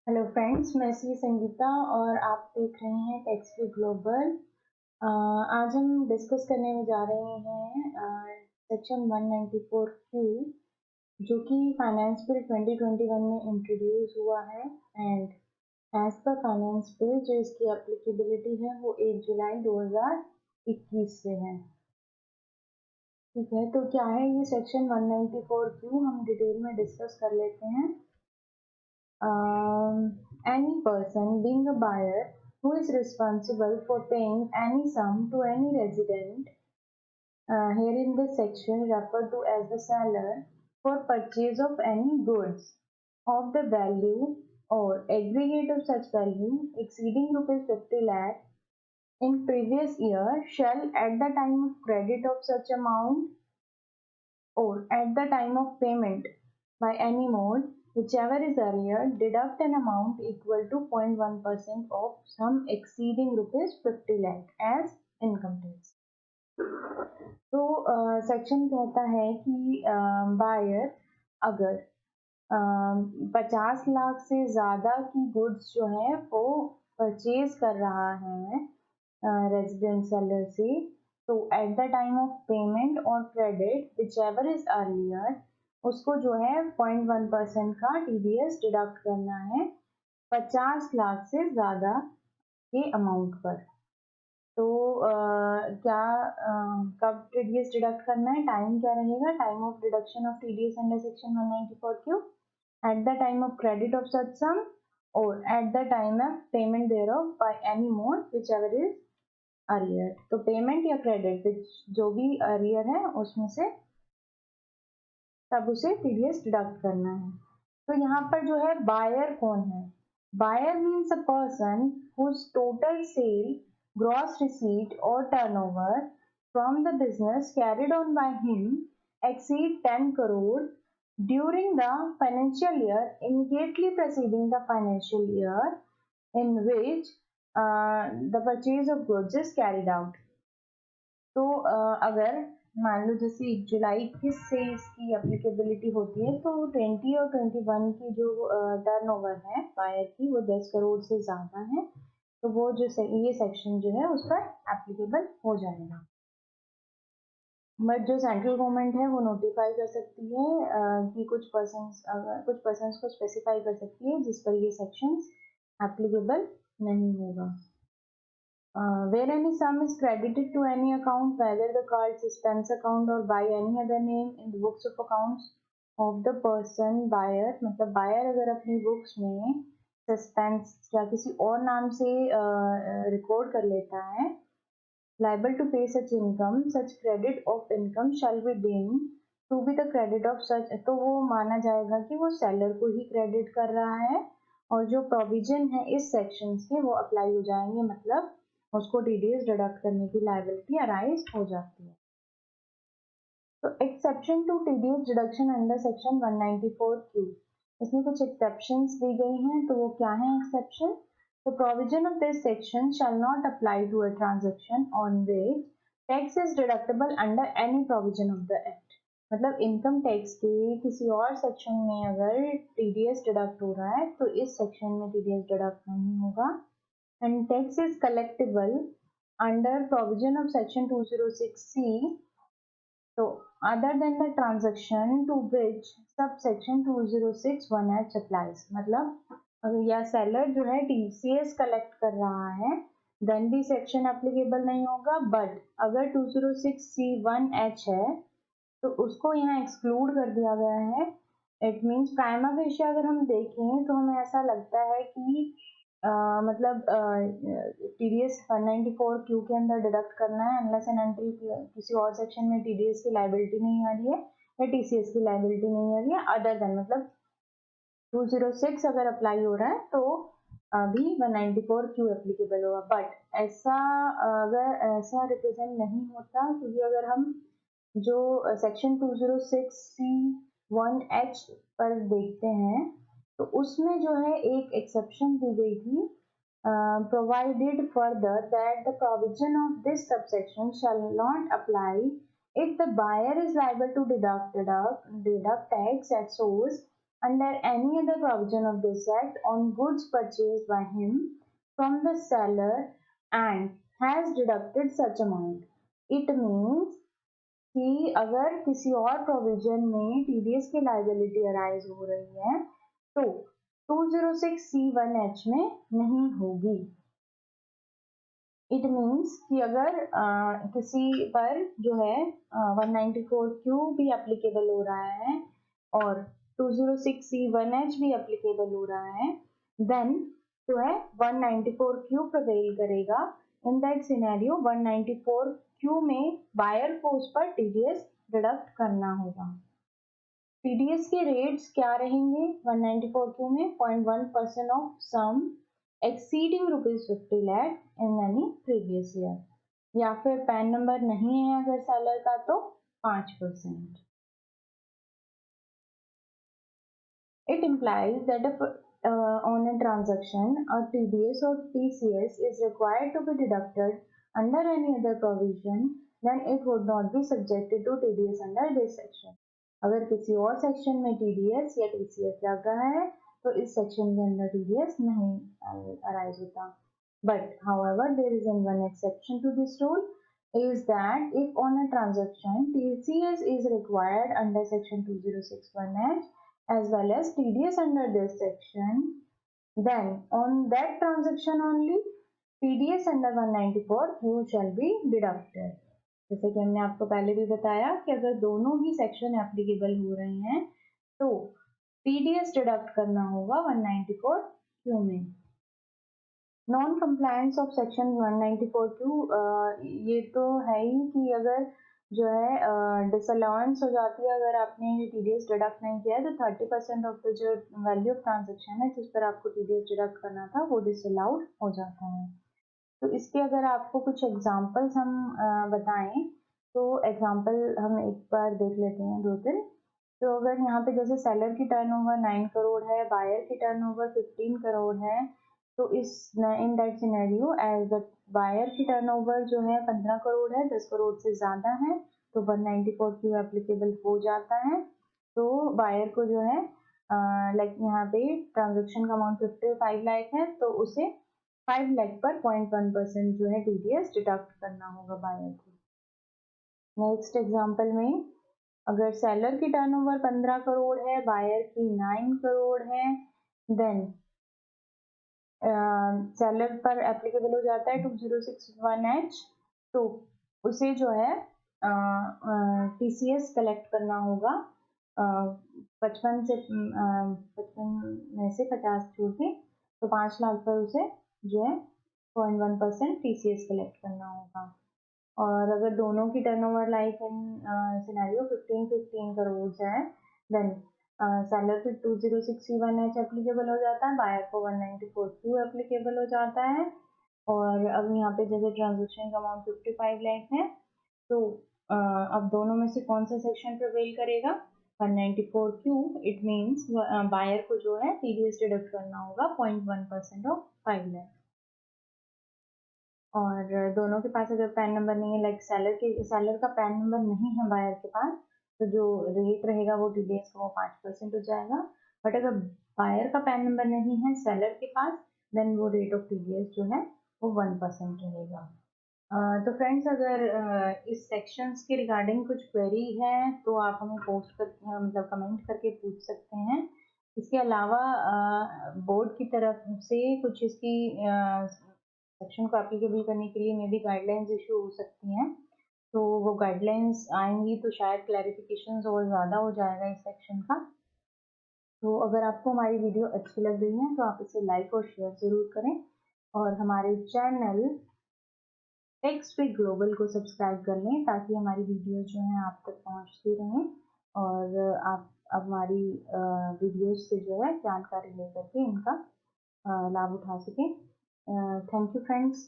Hello friends, मैं सी संगीता और आप देख रहे हैं टैक्स फ्री ग्लोबल। आज हम डिस्कस करने में जा रहे हैं सेक्शन 194 क्यू, जो कि फाइनेंस बिल 2021 में इंट्रोड्यूस हुआ है। And as per finance bill जो इसकी एप्लीकेबिलिटी है वो 1 जुलाई 2021 से है। ठीक है, तो क्या है ये सेक्शन 194 क्यू, हम डिटेल में डिस्कस कर लेते हैं। Any person being a buyer who is responsible for paying any sum to any resident, here in this section referred to as the seller, for purchase of any goods of the value or aggregate of such value exceeding rupees 50 lakh in previous year shall at the time of credit of such amount or at the time of payment by any mode, whichever is earlier, deduct an amount equal to 0.1% of sum exceeding rupees 50 lakh as income tax. तो section कहता है कि buyer अगर 50 लाख से ज़्यादा की goods जो है वो परचेज कर रहा है रेजिडेंट सेलर से, तो at the time of payment और क्रेडिट विचएवर इज अर्लियर, उसको जो है 0.1% का टीडीएस डिडक्ट करना है 50 लाख से ज़्यादा के अमाउंट पर। तो कब टीडीएस डिडक्ट करना है, टाइम क्या रहेगा, time of deduction of TDS under section 194 Q at the time of credit of such sum or at the time of payment thereof by any mode whichever is earlier। तो payment या credit जो भी earlier है उसमें से तब उसे TDS deduct करना है। तो यहाँ पर जो है बायर कौन है, buyer means a person whose total sale, gross receipt or turnover from the business carried on by him exceed 10 crore during the financial year immediately preceding the financial year in which the purchase of goods is carried out। तो अगर मान लो जैसे 1 जुलाई 21 से इसकी applicability होती है, तो 20 और 21 की जो टर्नओवर है बायर की वो 10 करोड़ से ज़्यादा है, तो वो जो ये सेक्शन जो है उस पर एप्लीकेबल हो जाएगा। बट जो सेंट्रल गवर्नमेंट है वो नोटिफाई कर सकती है कि कुछ पर्सन्स को स्पेसिफाई कर सकती है जिस पर ये सेक्शंस एप्लीकेबल नहीं होगा। Where any sum is credited to any account, whether the card suspense account or by any other name in the books of accounts of the person buyer, मतलब buyer अगर अपनी books में suspense या किसी और नाम से रिकॉर्ड कर लेता है, liable to pay such income, such credit of income shall be deemed to be the credit of such, तो वो माना जाएगा कि वो सेलर को ही क्रेडिट कर रहा है और जो प्रोविजन है इस सेक्शन के वो अप्लाई हो जाएंगे, मतलब उसको टीडीएस डिडक्ट करने की लायबिलिटी अराइज हो जाती है। तो exception to TDS deduction under section 194 Q, इसमें कुछ एक्सेप्शंस दी गई हैं, तो वो क्या है exception. The provision of this section shall not apply to a transaction on which tax is deductible under any provision of the act। मतलब income tax के किसी और सेक्शन में अगर टीडीएस डिडक्ट हो रहा है तो इस सेक्शन में टीडीएस डिडक्ट नहीं होगा। And tax is collectible under provision of section 206C, so other than the transaction to which subsection 2061H applies। मतलब अगर या सेलर जो है टीसीएस कलेक्ट कर रहा है देन भी सेक्शन एप्लीकेबल नहीं होगा, बट अगर 206C1H है तो उसको यहाँ एक्सक्लूड कर दिया गया है। इट मीन्स प्राइमा फेशिया अगर हम देखें तो हमें ऐसा लगता है कि मतलब टीडीएस 194 क्यू के अंदर डिडक्ट करना है अनलेस एंड अनटिल किसी और सेक्शन में टीडीएस की लायबिलिटी नहीं आ रही है या टीसीएस की लायबिलिटी नहीं आ रही है, अदर देन मतलब 206 अगर अप्लाई हो रहा है तो अभी 194 क्यू एप्लीकेबल होगा। बट ऐसा अगर ऐसा रिप्रेजेंट नहीं होता, क्योंकि अगर हम जो सेक्शन 206C1H पर देखते हैं तो उसमें जो है एक एक्सेप्शन दी गई थी, provided further that the provision of this subsection shall not apply if the buyer is liable to deduct tax at source under any other provision of this act on goods purchased by him from the seller and has deducted such amount. It means कि अगर किसी और provision में TDS की liability arise हो रही है तो 206C1H में नहीं होगी. इट मीन्स कि अगर किसी पर जो है 194Q भी एप्लीकेबल हो रहा है और 206C1H भी एप्लीकेबल हो रहा है, देन जो है 194Q प्रिवेल करेगा. इन दैट सिनेरियो 194Q में बायर को उस पर टीडीएस डिडक्ट करना होगा. टीडीएस के रेट्स क्या रहेंगे 194Q में? 0.1% of some exceeding ₹50 lakh in any previous year, या फिर पैन नंबर नहीं है अगर सेलर का तो 5%. It implies that on a transaction a TDS or TCS is required to be deducted under any other provision, then it would not be subjected to TDS under this section. अगर किसी और section में TDS या TCS लग रहा है तो इस सेक्शन के अंदर टीडीएस नहीं अराइज होता. But however there is one exception to this rule is that if on a transaction TCS is required under section 2061H as well as TDS under this section, then on that transaction only TDS under 194Q shall be deducted. जैसे कि हमने आपको पहले भी बताया कि अगर दोनों ही सेक्शन एप्लीकेबल हो रहे हैं तो टीडीएस डिडक्ट करना होगा 194Q में. Non compliance of section 194Q ये तो है ही कि अगर जो है डिसअलाउंस हो जाती है अगर आपने टीडीएस डिडक्ट नहीं किया है तो 30% ऑफ द जो वैल्यू ऑफ ट्रांजेक्शन है जिस पर आपको टीडीएस डिडक्ट करना था वो डिसअलाउड हो जाता है. तो इसके अगर आपको कुछ एग्जांपल्स हम बताएं तो एग्जांपल हम एक बार देख लेते हैं 2-3. तो अगर यहाँ पे जैसे सेलर की टर्नओवर 9 करोड़ है, बायर की टर्नओवर 15 करोड़ है, तो इस in that scenario as the buyer की टर्नओवर जो है 15 करोड़ है, 10 करोड़ से ज़्यादा है तो 194Q एप्लीकेबल हो जाता है. तो बायर को जो है लाइक यहाँ पे ट्रांजेक्शन का अमाउंट 55 लाख है तो उसे 5 लाख पर 0.1% जो है टीडीएस डिडक्ट करना होगा बायर को. नेक्स्ट एग्जांपल में अगर सेलर की टर्नओवर 15 करोड़ है, बायर की 9 करोड़ है, देन सेलर पर एप्लीकेबल हो जाता है 2061H, तो उसे जो है टीसीएस कलेक्ट करना होगा 55 में से 50 छोड़ के, तो 5 लाख पर उसे जो है 0.1% टीसीएस कलेक्ट करना होगा. और अगर दोनों की turnover like in scenario 15 crore है, देन सेलर पे 206C1H एप्लीकेबल हो जाता है, बायर को 194Q एप्लीकेबल हो जाता है. और अब यहाँ पे जैसे ट्रांजेक्शन का अमाउंट 55 लाख है तो अब दोनों में से कौन सा सेक्शन प्रिवेल करेगा? 194Q. इट मीन्स बायर को जो है टीडीएस डिडक्ट करना होगा 0.1% ऑफ 5 लाख. और दोनों के पास अगर पैन नंबर नहीं है, लाइक सेलर का पैन नंबर नहीं है बायर के पास, तो जो रेट रहेगा वो टीडीएस का वो 5% हो जाएगा. बट अगर बायर का पैन नंबर नहीं है सेलर के पास, देन वो रेट ऑफ टीडीएस जो है वो 1% रहेगा. तो फ्रेंड्स अगर इस सेक्शंस के रिगार्डिंग कुछ क्वेरी है तो आप हमें पोस्ट कर मतलब कमेंट करके पूछ सकते हैं. इसके अलावा बोर्ड की तरफ से कुछ इसकी सेक्शन को एप्लीकेबल करने के लिए मे भी गाइडलाइंस इशू हो सकती हैं, तो वो गाइडलाइंस आएंगी तो शायद क्लैरिफिकेशन और ज़्यादा हो जाएगा इस सेक्शन का. तो अगर आपको हमारी वीडियो अच्छी लग रही है तो आप इसे लाइक और शेयर ज़रूर करें और हमारे चैनल टेक्सट्री ग्लोबल को सब्सक्राइब कर लें ताकि हमारी वीडियो जो हैं आप तक पहुंचती रहें और आप हमारी वीडियोस से जो है जानकारी लेकर के इनका लाभ उठा सकें. Thank you friends.